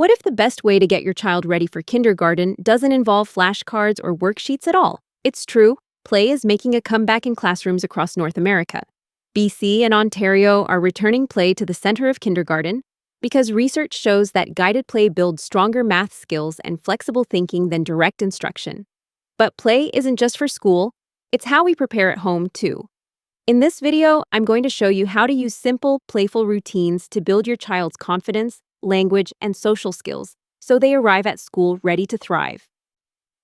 What if the best way to get your child ready for kindergarten doesn't involve flashcards or worksheets at all? It's true, play is making a comeback in classrooms across North America. BC and Ontario are returning play to the center of kindergarten because research shows that guided play builds stronger math skills and flexible thinking than direct instruction. But play isn't just for school, it's how we prepare at home too. In this video, I'm going to show you how to use simple, playful routines to build your child's confidence, language, and social skills so they arrive at school ready to thrive.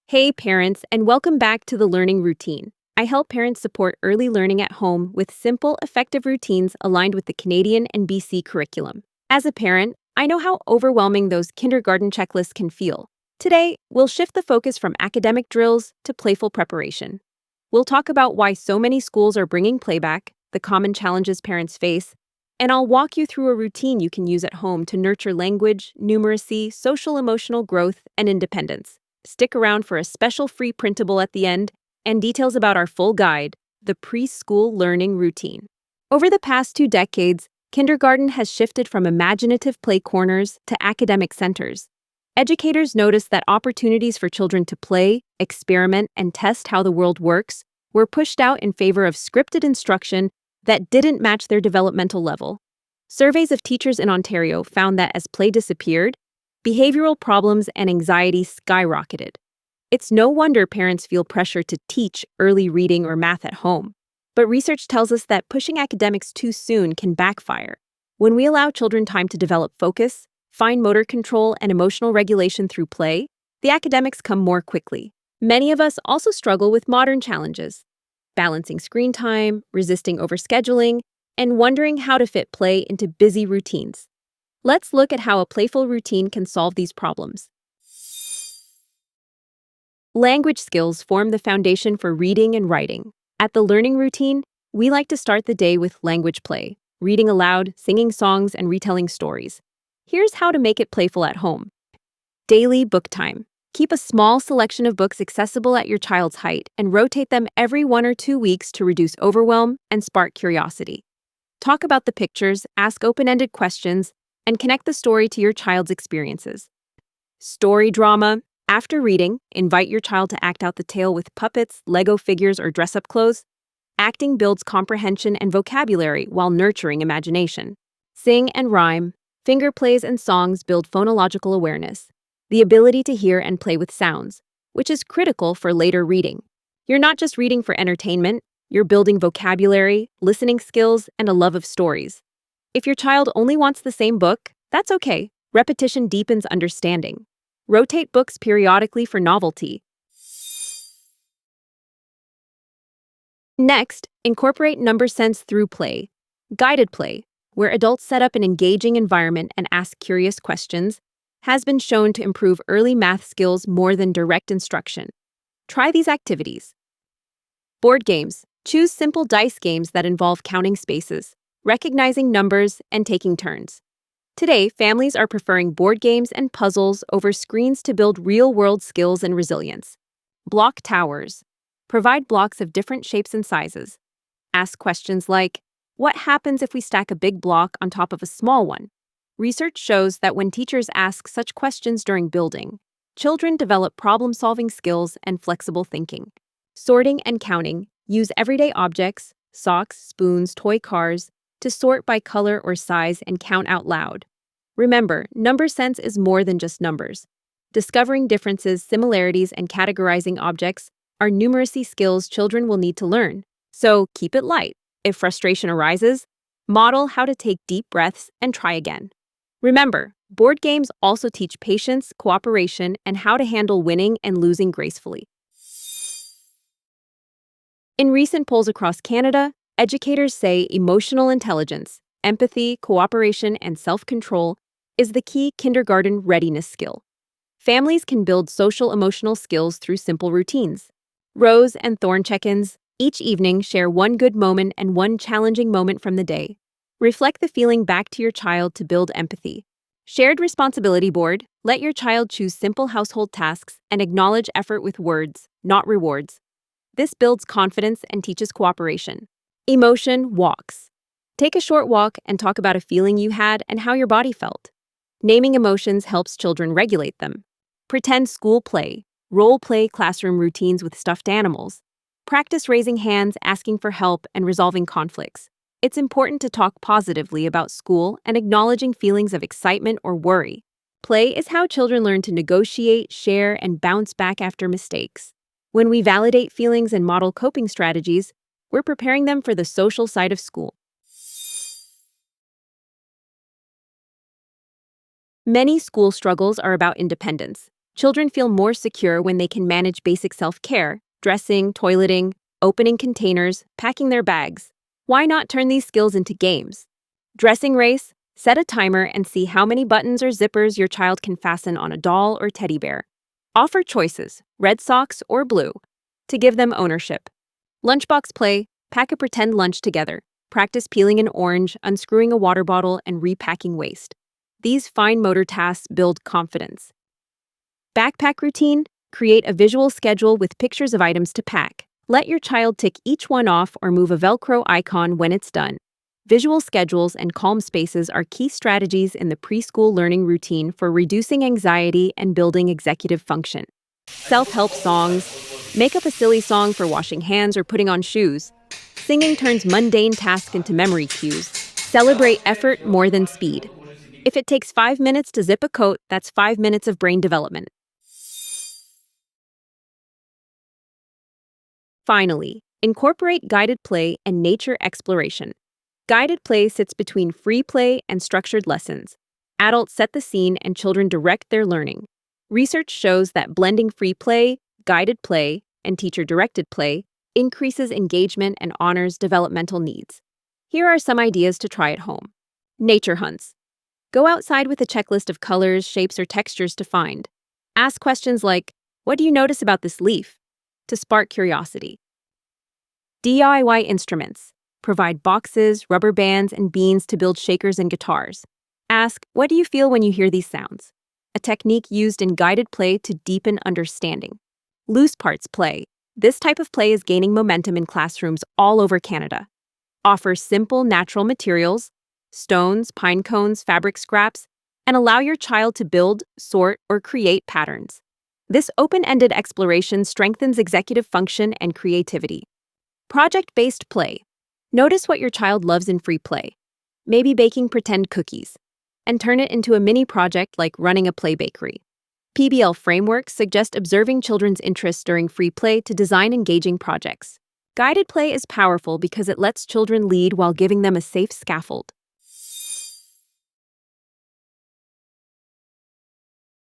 Hey parents, and welcome back to the Learning Routine. I help parents support early learning at home with simple, effective routines aligned with the Canadian and BC curriculum. As a parent, I know how overwhelming those kindergarten checklists can feel. Today, we'll shift the focus from academic drills to playful preparation. We'll talk about why so many schools are bringing play back, the common challenges parents face, and I'll walk you through a routine you can use at home to nurture language, numeracy, social-emotional growth, and independence. Stick around for a special free printable at the end and details about our full guide, the Preschool Learning Routine. Over the past 2 decades, kindergarten has shifted from imaginative play corners to academic centers. Educators noticed that opportunities for children to play, experiment, and test how the world works were pushed out in favor of scripted instruction that didn't match their developmental level. Surveys of teachers in Ontario found that as play disappeared, behavioral problems and anxiety skyrocketed. It's no wonder parents feel pressure to teach early reading or math at home. But research tells us that pushing academics too soon can backfire. When we allow children time to develop focus, fine motor control, and emotional regulation through play, the academics come more quickly. Many of us also struggle with modern challenges, balancing screen time, resisting overscheduling, and wondering how to fit play into busy routines. Let's look at how a playful routine can solve these problems. Language skills form the foundation for reading and writing. At the Learning Routine, we like to start the day with language play, reading aloud, singing songs, and retelling stories. Here's how to make it playful at home. Daily book time. Keep a small selection of books accessible at your child's height and rotate them every 1 or 2 weeks to reduce overwhelm and spark curiosity. Talk about the pictures, ask open-ended questions, and connect the story to your child's experiences. Story drama. After reading, invite your child to act out the tale with puppets, Lego figures, or dress-up clothes. Acting builds comprehension and vocabulary while nurturing imagination. Sing and rhyme. Finger plays and songs build phonological awareness, the ability to hear and play with sounds, which is critical for later reading. You're not just reading for entertainment, you're building vocabulary, listening skills, and a love of stories. If your child only wants the same book, that's okay. Repetition deepens understanding. Rotate books periodically for novelty. Next, incorporate number sense through play. Guided play, where adults set up an engaging environment and ask curious questions, has been shown to improve early math skills more than direct instruction. Try these activities. Board games. Choose simple dice games that involve counting spaces, recognizing numbers, and taking turns. Today, families are preferring board games and puzzles over screens to build real-world skills and resilience. Block towers. Provide blocks of different shapes and sizes. Ask questions like, what happens if we stack a big block on top of a small one? Research shows that when teachers ask such questions during building, children develop problem-solving skills and flexible thinking. Sorting and counting. Use everyday objects, socks, spoons, toy cars, to sort by color or size and count out loud. Remember, number sense is more than just numbers. Discovering differences, similarities, and categorizing objects are numeracy skills children will need to learn. So keep it light. If frustration arises, model how to take deep breaths and try again. Remember, board games also teach patience, cooperation, and how to handle winning and losing gracefully. In recent polls across Canada, educators say emotional intelligence, empathy, cooperation, and self-control is the key kindergarten readiness skill. Families can build social-emotional skills through simple routines. Rose and Thorn check-ins. Each evening, share one good moment and one challenging moment from the day. Reflect the feeling back to your child to build empathy. Shared responsibility board. Let your child choose simple household tasks and acknowledge effort with words, not rewards. This builds confidence and teaches cooperation. Emotion walks. Take a short walk and talk about a feeling you had and how your body felt. Naming emotions helps children regulate them. Pretend school play, role play classroom routines with stuffed animals. Practice raising hands, asking for help, and resolving conflicts. It's important to talk positively about school and acknowledging feelings of excitement or worry. Play is how children learn to negotiate, share, and bounce back after mistakes. When we validate feelings and model coping strategies, we're preparing them for the social side of school. Many school struggles are about independence. Children feel more secure when they can manage basic self-care, dressing, toileting, opening containers, packing their bags. Why not turn these skills into games? Dressing race, set a timer and see how many buttons or zippers your child can fasten on a doll or teddy bear. Offer choices, red socks or blue, to give them ownership. Lunchbox play, pack a pretend lunch together. Practice peeling an orange, unscrewing a water bottle, and repacking waste. These fine motor tasks build confidence. Backpack routine, create a visual schedule with pictures of items to pack. Let your child tick each one off or move a Velcro icon when it's done. Visual schedules and calm spaces are key strategies in the preschool learning routine for reducing anxiety and building executive function. Self-help songs, make up a silly song for washing hands or putting on shoes. Singing turns mundane tasks into memory cues. Celebrate effort more than speed. If it takes 5 minutes to zip a coat, that's 5 minutes of brain development. Finally, incorporate guided play and nature exploration. Guided play sits between free play and structured lessons. Adults set the scene and children direct their learning. Research shows that blending free play, guided play, and teacher-directed play increases engagement and honors developmental needs. Here are some ideas to try at home. Nature hunts. Go outside with a checklist of colors, shapes, or textures to find. Ask questions like, "What do you notice about this leaf?" to spark curiosity. DIY instruments. Provide boxes, rubber bands, and beans to build shakers and guitars. Ask, "What do you feel when you hear these sounds?" A technique used in guided play to deepen understanding. Loose parts play. This type of play is gaining momentum in classrooms all over Canada. Offer simple, natural materials, stones, pine cones, fabric scraps, and allow your child to build, sort, or create patterns. This open-ended exploration strengthens executive function and creativity. Project-based play. Notice what your child loves in free play. Maybe baking pretend cookies, and turn it into a mini project like running a play bakery. PBL frameworks suggest observing children's interests during free play to design engaging projects. Guided play is powerful because it lets children lead while giving them a safe scaffold.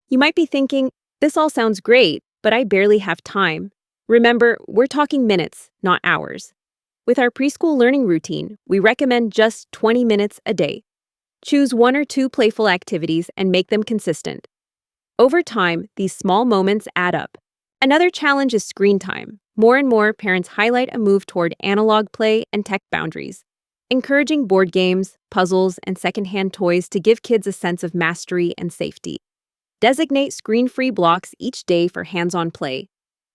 You might be thinking, this all sounds great, but I barely have time. Remember, we're talking minutes, not hours. With our preschool learning routine, we recommend just 20 minutes a day. Choose 1 or 2 playful activities and make them consistent. Over time, these small moments add up. Another challenge is screen time. More and more parents highlight a move toward analog play and tech boundaries, encouraging board games, puzzles, and secondhand toys to give kids a sense of mastery and safety. Designate screen-free blocks each day for hands-on play.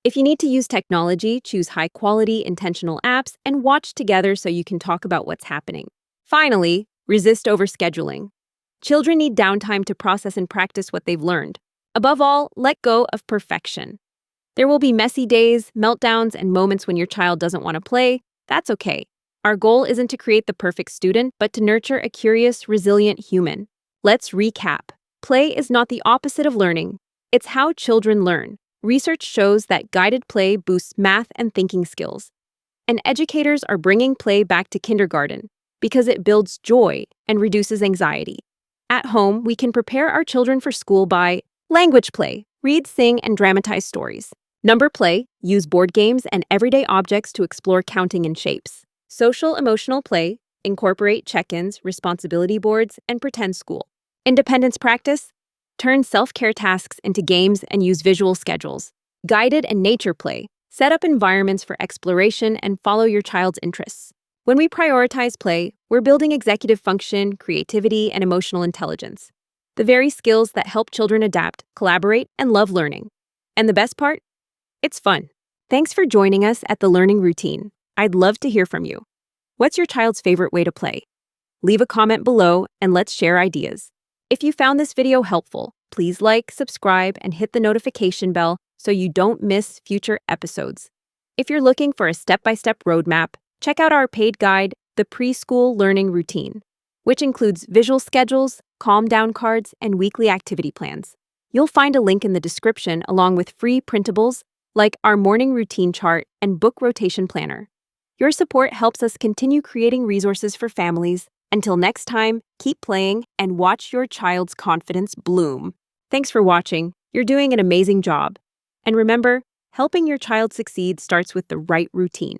If you need to use technology, choose high-quality, intentional apps and watch together so you can talk about what's happening. Finally, resist overscheduling. Children need downtime to process and practice what they've learned. Above all, let go of perfection. There will be messy days, meltdowns, and moments when your child doesn't want to play. That's okay. Our goal isn't to create the perfect student, but to nurture a curious, resilient human. Let's recap. Play is not the opposite of learning. It's how children learn. Research shows that guided play boosts math and thinking skills. And educators are bringing play back to kindergarten because it builds joy and reduces anxiety. At home, we can prepare our children for school by language play, read, sing, and dramatize stories. Number play, use board games and everyday objects to explore counting and shapes. Social emotional play, incorporate check-ins, responsibility boards, and pretend school. Independence practice, turn self-care tasks into games and use visual schedules. Guided and nature play, set up environments for exploration and follow your child's interests. When we prioritize play, we're building executive function, creativity, and emotional intelligence. The very skills that help children adapt, collaborate, and love learning. And the best part? It's fun. Thanks for joining us at the Learning Routine. I'd love to hear from you. What's your child's favorite way to play? Leave a comment below and let's share ideas. If you found this video helpful, please like, subscribe, and hit the notification bell so you don't miss future episodes. If you're looking for a step-by-step roadmap, check out our paid guide, The Preschool Learning Routine, which includes visual schedules, calm-down cards, and weekly activity plans. You'll find a link in the description along with free printables like our morning routine chart and book rotation planner. Your support helps us continue creating resources for families. Until next time, keep playing and watch your child's confidence bloom. Thanks for watching. You're doing an amazing job. And remember, helping your child succeed starts with the right routine.